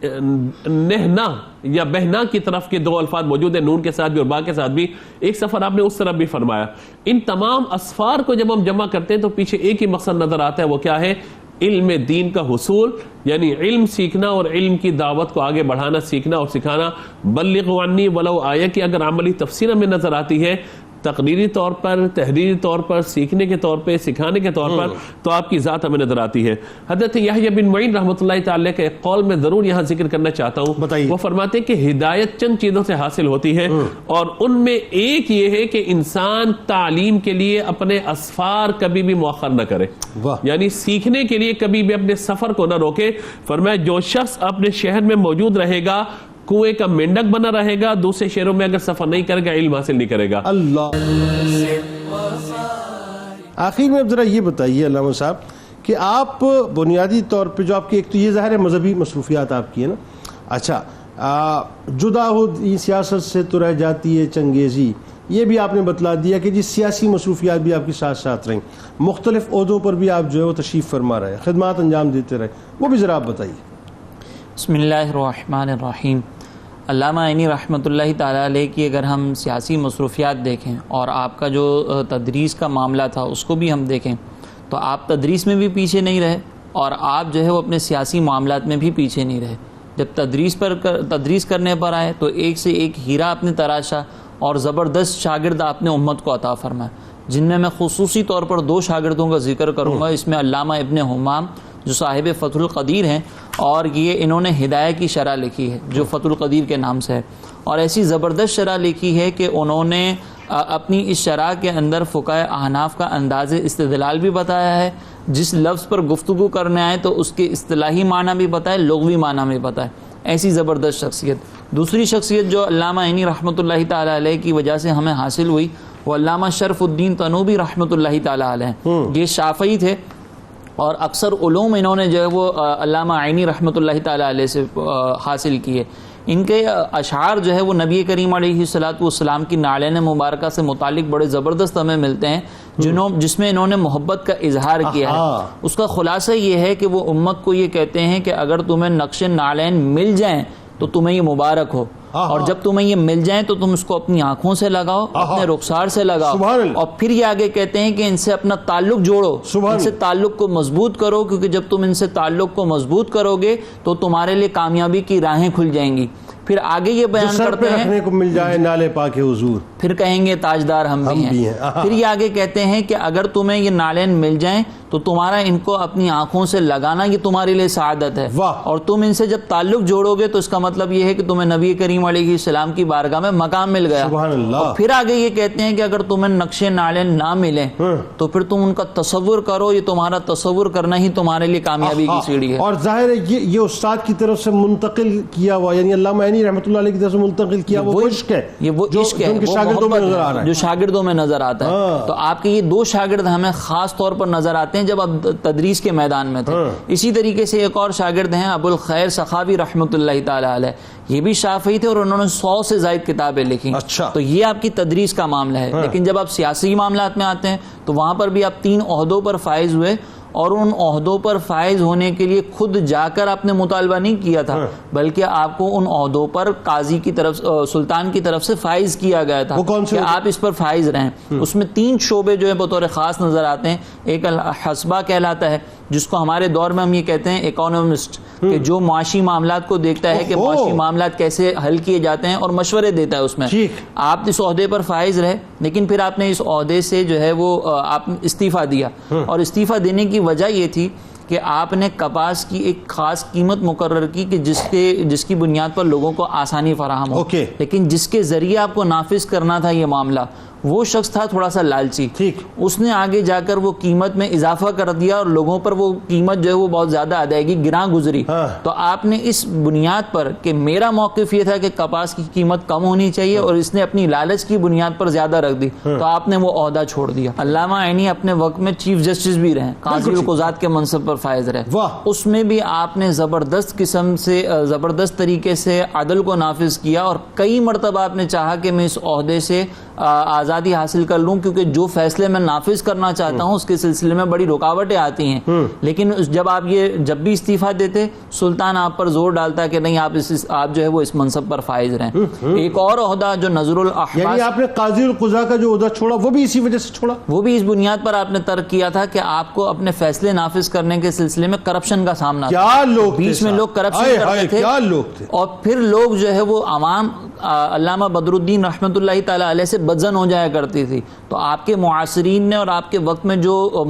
Speaker 3: نہنا یا بہنا کی طرف کے دو الفاظ موجود ہیں، نون کے ساتھ بھی اور با کے ساتھ بھی. ایک سفر آپ نے اس طرف بھی فرمایا. ان تمام اسفار کو جب ہم جمع کرتے ہیں تو پیچھے ایک ہی مقصد نظر آتا ہے، وہ کیا ہے؟ علم دین کا حصول یعنی علم سیکھنا اور علم کی دعوت کو آگے بڑھانا، سیکھنا اور سکھانا. بلغوا عنی ولو آیہ کی اگر عملی تفسیر میں نظر آتی ہے، تقریری طور پر، تحریری طور پر، سیکھنے کے طور پہ، سکھانے کے طور پر، تو آپ کی ذات ہمیں نظر آتی ہے. حضرت یحییٰ بن معین رحمۃ اللہ تعالی کے ایک قول میں ضرور یہاں ذکر کرنا چاہتا ہوں.
Speaker 2: بتائیے.
Speaker 3: وہ فرماتے ہیں کہ ہدایت چند چیزوں سے حاصل ہوتی ہے، اور ان میں ایک یہ ہے کہ انسان تعلیم کے لیے اپنے اسفار کبھی بھی مؤخر نہ کرے.
Speaker 2: واہ.
Speaker 3: یعنی سیکھنے کے لیے کبھی بھی اپنے سفر کو نہ روکے. فرمایا جو شخص اپنے شہر میں موجود رہے گا کنویں کا مینڈک بنا رہے گا، دوسرے شہروں میں اگر سفر نہیں کرے گا علم حاصل نہیں کرے گا.
Speaker 2: اللہ. آخر میں اب ذرا یہ بتائیے علامہ صاحب کہ آپ بنیادی طور پہ جو آپ کی ایک تو یہ ظاہر ہے مذہبی مصروفیات آپ کی ہے نا، اچھا جدا ہو سیاست سے تو رہ جاتی ہے چنگیزی، یہ بھی آپ نے بتلا دیا کہ جی سیاسی مصروفیات بھی آپ کے ساتھ ساتھ رہیں، مختلف عہدوں پر بھی آپ جو ہے وہ تشریف فرما رہے، خدمات انجام دیتے رہے، وہ بھی ذرا آپ بتائیے.
Speaker 5: بسم اللہ الرحمن الرحیم. علامہ عینی رحمۃ اللہ تعالیٰ علیہ کی اگر ہم سیاسی مصروفیات دیکھیں اور آپ کا جو تدریس کا معاملہ تھا اس کو بھی ہم دیکھیں تو آپ تدریس میں بھی پیچھے نہیں رہے اور آپ جو ہے وہ اپنے سیاسی معاملات میں بھی پیچھے نہیں رہے. جب تدریس کرنے پر آئے تو ایک سے ایک ہیرا آپ نے تراشا اور زبردست شاگرد آپ نے امت کو عطا فرمایا، جن میں خصوصی طور پر 2 شاگردوں کا ذکر کروں گا. اس میں علامہ ابن حمام جو صاحب فتح القدیر ہیں، اور یہ انہوں نے ہدایہ کی شرح لکھی ہے جو فتح القدیر کے نام سے ہے، اور ایسی زبردست شرح لکھی ہے کہ انہوں نے اپنی اس شرح کے اندر فقہاء احناف کا انداز استدلال بھی بتایا ہے. جس لفظ پر گفتگو کرنے آئے تو اس کے اصطلاحی معنی بھی بتائے، لغوی معنی بھی بتائے. ایسی زبردست شخصیت. دوسری شخصیت جو علامہ عینی رحمۃ اللہ تعالیٰ علیہ کی وجہ سے ہمیں حاصل ہوئی وہ علامہ شرف الدین تنوبی رحمۃ اللہ تعالیٰ علیہ. یہ شافعی تھے اور اکثر علوم انہوں نے جو ہے وہ علامہ عینی رحمۃ اللہ تعالیٰ علیہ سے حاصل کیے. ان کے اشعار جو ہے وہ نبی کریم علیہ الصلوۃ والسلام کی نعلین مبارکہ سے متعلق بڑے زبردست ہمیں ملتے ہیں جس میں انہوں نے محبت کا اظہار کیا ہے. اس کا خلاصہ یہ ہے کہ وہ امت کو یہ کہتے ہیں کہ اگر تمہیں نقش نعلین مل جائیں تو تمہیں یہ مبارک ہو، اور جب تمہیں یہ مل جائیں تو تم اس کو اپنی آنکھوں سے لگاؤ، اپنے رخسار سے لگاؤ، اور پھر یہ آگے کہتے ہیں کہ ان سے اپنا تعلق جوڑو، ان سے تعلق کو مضبوط کرو، کیونکہ جب تم ان سے تعلق کو مضبوط کرو گے تو تمہارے لیے کامیابی کی راہیں کھل جائیں گی. پھر آگے یہ بیان کرتے ہیں
Speaker 2: رکھنے کو مل جائے نالے پاک حضور،
Speaker 5: پھر کہیں گے تاجدار ہم بھی ہیں. پھر یہ آگے کہتے ہیں کہ اگر تمہیں یہ نالین مل جائیں تو تمہارا ان کو اپنی آنکھوں سے لگانا یہ تمہارے لیے سعادت ہے، اور تم ان سے جب تعلق جوڑو گے تو اس کا مطلب یہ ہے کہ تمہیں نبی کریم علیہ السلام کی بارگاہ میں مقام مل گیا. اور پھر آگے یہ کہتے ہیں کہ اگر تمہیں نقش نالین نہ ملیں تو پھر تم ان کا تصور کرو، یہ تمہارا تصور کرنا ہی تمہارے لیے کامیابی کی سیڑھی ہے.
Speaker 2: اور ظاہر ہے یہ استاد کی طرف سے منتقل کیا ہوا، یعنی علامہ عینی رحمۃ اللہ علیہ کی طرف سے منتقل کیا وہ عشق ہے،
Speaker 5: یہ وہ عشق ہے جو شاگردوں میں نظر آتا ہے. تو آپ کے یہ 2 شاگرد ہمیں خاص طور پر نظر آتے ہیں جب آپ تدریس کے میدان میں تھے. اسی طریقے سے ایک اور شاگرد ہیں ابو الخیر سخاوی رحمۃ اللہ تعالی علیہ، یہ بھی شافعی تھے اور انہوں نے 100 سے زائد کتابیں لکھی. تو یہ آپ کی تدریس کا معاملہ ہے. لیکن جب آپ سیاسی معاملات میں آتے ہیں تو وہاں پر بھی آپ 3 عہدوں پر فائز ہوئے، اور ان عہدوں پر فائز ہونے کے لیے خود جا کر آپ نے مطالبہ نہیں کیا تھا، بلکہ آپ کو ان عہدوں پر قاضی کی طرف، سلطان کی طرف سے فائز کیا گیا تھا کہ آپ اس پر فائز رہیں. اس میں 3 شعبے جو ہے بطور خاص نظر آتے ہیں. ایک الحسبہ کہلاتا ہے جس کو ہمارے دور میں ہم یہ کہتے ہیں اکانومسٹ، کہ جو معاشی معاملات کو دیکھتا ہے کہ معاشی معاملات کیسے حل کیے جاتے ہیں اور مشورے دیتا ہے. اس میں آپ اس عہدے پر فائز رہے، لیکن پھر آپ نے اس عہدے سے جو ہے وہ آپ استعفیٰ دیا، اور استعفیٰ دینے کی وجہ یہ تھی کہ آپ نے کپاس کی ایک خاص قیمت مقرر کی کہ جس کی بنیاد پر لوگوں کو آسانی فراہم ہو. لیکن جس کے ذریعے آپ کو نافذ کرنا تھا یہ معاملہ، وہ شخص تھا تھوڑا سا لالچی. اس نے آگے جا کر وہ قیمت میں اضافہ کر دیا اور لوگوں پر وہ قیمت جو ہے وہ بہت زیادہ ادائیگی گراں گزری. تو آپ نے اس بنیاد پر کہ میرا موقف یہ تھا کہ کپاس کی قیمت کم ہونی چاہیے اور اس نے اپنی لالچ کی بنیاد پر زیادہ رکھ دی، تو آپ نے وہ عہدہ چھوڑ دیا. علامہ عینی اپنے وقت میں چیف جسٹس بھی رہے، قاضی القضات کے منصب پر فائز رہے. اس میں بھی آپ نے زبردست قسم سے، زبردست طریقے سے عدل کو نافذ کیا، اور کئی مرتبہ آپ نے چاہا کہ میں اس عہدے سے آزادی حاصل کر لوں، کیونکہ جو فیصلے میں نافذ کرنا چاہتا ہوں اس کے سلسلے میں بڑی رکاوٹیں آتی ہیں. لیکن جب بھی استعفیٰ دیتے سلطان آپ پر زور ڈالتا ہے کہ نہیں آپ جو ہے وہ اس منصب پر فائز رہیں. ایک اور عہدہ جو نظر الاحباس،
Speaker 2: یعنی آپ نے قاضی القضاء کا جو عہدہ چھوڑا وہ بھی اسی وجہ سے چھوڑا؟
Speaker 5: وہ بھی اس بنیاد پر آپ نے ترک کیا تھا کہ آپ کو اپنے فیصلے نافذ کرنے کے سلسلے میں کرپشن کا سامنا تھا.
Speaker 2: کیا لوگ
Speaker 5: بیچ میں لوگ کرپشن کرتے تھے،
Speaker 2: کیا لوگ تھے. اور
Speaker 5: پھر لوگ جو ہے وہ عوام علامہ بدر الدین رحمۃ اللہ تعالی علیہ سے بدظن ہو جایا کرتی تھی. تو آپ کے معاصرین نے اور آپ کے وقت میں جو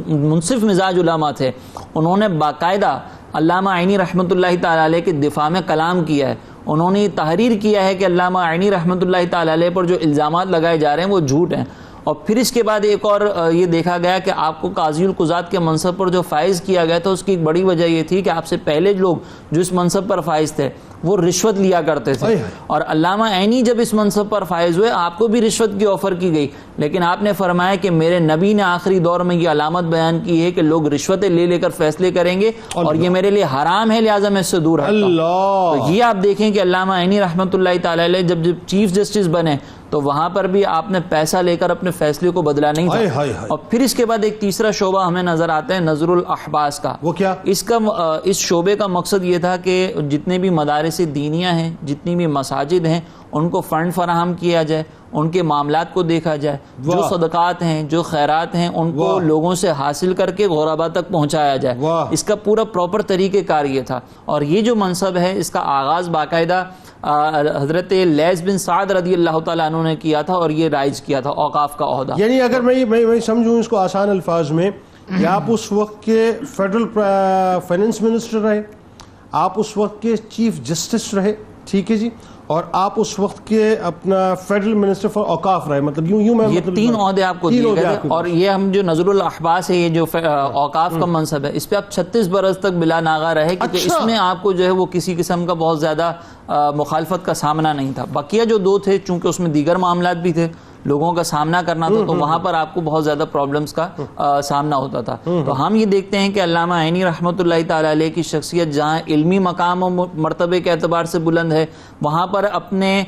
Speaker 5: منصف مزاج علماء تھے انہوں نے باقاعدہ علامہ عینی رحمۃ اللہ تعالی علیہ کے دفاع میں کلام کیا ہے. انہوں نے تحریر کیا ہے کہ علامہ عینی رحمۃ اللہ تعالی علیہ پر جو الزامات لگائے جا رہے ہیں وہ جھوٹ ہیں. اور پھر اس کے بعد ایک اور یہ دیکھا گیا کہ آپ کو قاضی القضات کے منصب پر جو فائز کیا گیا تھا اس کی ایک بڑی وجہ یہ تھی کہ آپ سے پہلے لوگ جو اس منصب پر فائز تھے وہ رشوت لیا کرتے تھے. اور علامہ عینی جب اس منصب پر فائز ہوئے آپ کو بھی رشوت کی آفر کی گئی، لیکن آپ نے فرمایا کہ میرے نبی نے آخری دور میں یہ علامت بیان کی ہے کہ لوگ رشوتیں لے کر فیصلے کریں گے اور یہ میرے لیے حرام ہے، لہٰذا میں اس سے دور رہتا ہوں. تو یہ آپ دیکھیں کہ علامہ عینی رحمۃ اللہ تعالی علیہ جب چیف جسٹس بنے تو وہاں پر بھی آپ نے پیسہ لے کر اپنے فیصلے کو بدلا نہیں تھا. اور پھر اس کے بعد ایک تیسرا شعبہ ہمیں نظر آتا ہے نظر الاحباس کا.
Speaker 2: وہ کیا؟
Speaker 5: اس شعبے کا مقصد یہ تھا کہ جتنے بھی مدارس دینیہ ہیں، جتنی بھی مساجد ہیں، ان کو فنڈ فراہم کیا جائے، ان کے معاملات کو دیکھا جائے، جو صدقات ہیں، جو خیرات ہیں، ان کو لوگوں سے حاصل کر کے غربا تک پہنچایا جائے. اس کا پورا پراپر طریقہ کار یہ تھا. اور یہ جو منصب ہے اس کا آغاز باقاعدہ حضرت لیث بن سعد رضی اللہ تعالیٰ عنہ نے کیا تھا اور یہ رائج کیا تھا اوقاف کا عہدہ.
Speaker 2: یعنی اگر میں سمجھوں اس کو آسان الفاظ میں کہ آپ اس وقت کے فیڈرل فائنانس منسٹر رہے، آپ اس وقت کے چیف جسٹس رہے، ٹھیک ہے جی، اور آپ اس وقت کے اپنا فیڈرل منسٹر فار اوقاف رہے. مطلب یوں میں
Speaker 5: یہ تین عہدے آپ کو دیے گئے تھے. اور یہ ہم جو نظر الاحباس ہے، یہ جو اوقاف کا منصب ہے، اس پہ آپ 36 برس تک بلا ناغہ رہے، کیونکہ اس میں آپ کو جو ہے وہ کسی قسم کا بہت زیادہ مخالفت کا سامنا نہیں تھا. بقیہ جو 2 تھے چونکہ اس میں دیگر معاملات بھی تھے، لوگوں کا سامنا کرنا تھا، تو وہاں پر آپ کو بہت زیادہ پرابلمز کا سامنا ہوتا تھا. تو ہم یہ دیکھتے ہیں کہ علامہ عینی رحمۃ اللہ تعالی علیہ کی شخصیت جہاں علمی مقام و مرتبے کے اعتبار سے بلند ہے، وہاں پر اپنے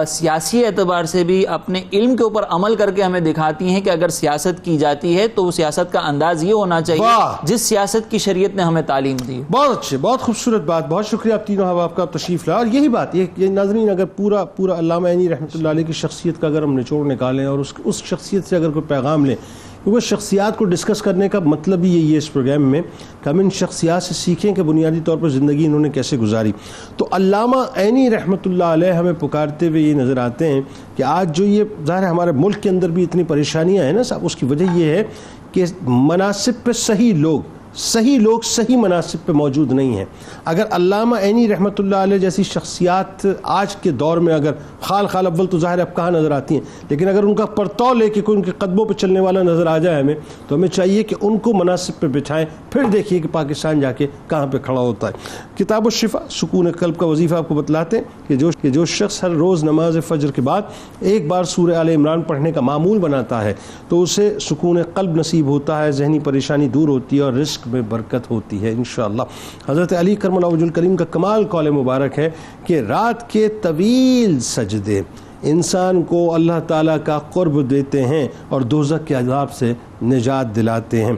Speaker 5: سیاسی اعتبار سے بھی اپنے علم کے اوپر عمل کر کے ہمیں دکھاتی ہیں کہ اگر سیاست کی جاتی ہے تو وہ سیاست کا انداز یہ ہونا چاہیے جس سیاست کی شریعت نے ہمیں تعلیم دی.
Speaker 2: بہت اچھے، بہت خوبصورت بات. بہت شکریہ آپ تینوں احباب کا تشریف لائے. اور یہی بات یہ ناظرین، اگر پورا علامہ عینی رحمۃ اللہ علیہ کی شخصیت کا اگر ہم نچوڑ نکالیں اور اس شخصیت سے اگر کوئی پیغام لیں، کیونکہ شخصیات کو ڈسکس کرنے کا مطلب ہی یہی ہے اس پروگرام میں کہ ہم ان شخصیات سے سیکھیں کہ بنیادی طور پر زندگی انہوں نے کیسے گزاری. تو علامہ عینی رحمۃ اللہ علیہ ہمیں پکارتے ہوئے یہ نظر آتے ہیں کہ آج جو یہ ظاہر ہے ہمارے ملک کے اندر بھی اتنی پریشانیاں ہیں نا صاحب، اس کی وجہ یہ ہے کہ مناصب پہ صحیح لوگ صحیح مناصب پہ موجود نہیں ہیں. اگر علامہ عینی رحمۃ اللہ علیہ جیسی شخصیات آج کے دور میں اگر خال اول تو ظاہر اب کہاں نظر آتی ہیں، لیکن اگر ان کا پرتو لے کے کوئی ان کے قدموں پہ چلنے والا نظر آ جائے ہمیں، تو ہمیں چاہیے کہ ان کو مناصب پہ بٹھائیں. پھر دیکھیے کہ پاکستان جا کے کہاں پہ کھڑا ہوتا ہے. کتاب الشفا سکون قلب کا وظیفہ آپ کو بتلاتے ہیں کہ جو شخص ہر روز نماز فجر کے بعد ایک بار سورہ آل عمران پڑھنے کا معمول بناتا ہے تو اسے سکون قلب نصیب ہوتا ہے، ذہنی پریشانی دور ہوتی ہے اور رزق میں برکت ہوتی ہے انشاءاللہ. حضرت علی کرم اللہ وجہ الکریم کا کمال قول مبارک ہے کہ رات کے طویل سجدے انسان کو اللہ تعالیٰ کا قرب دیتے ہیں اور دوزخ کے عذاب سے نجات دلاتے ہیں.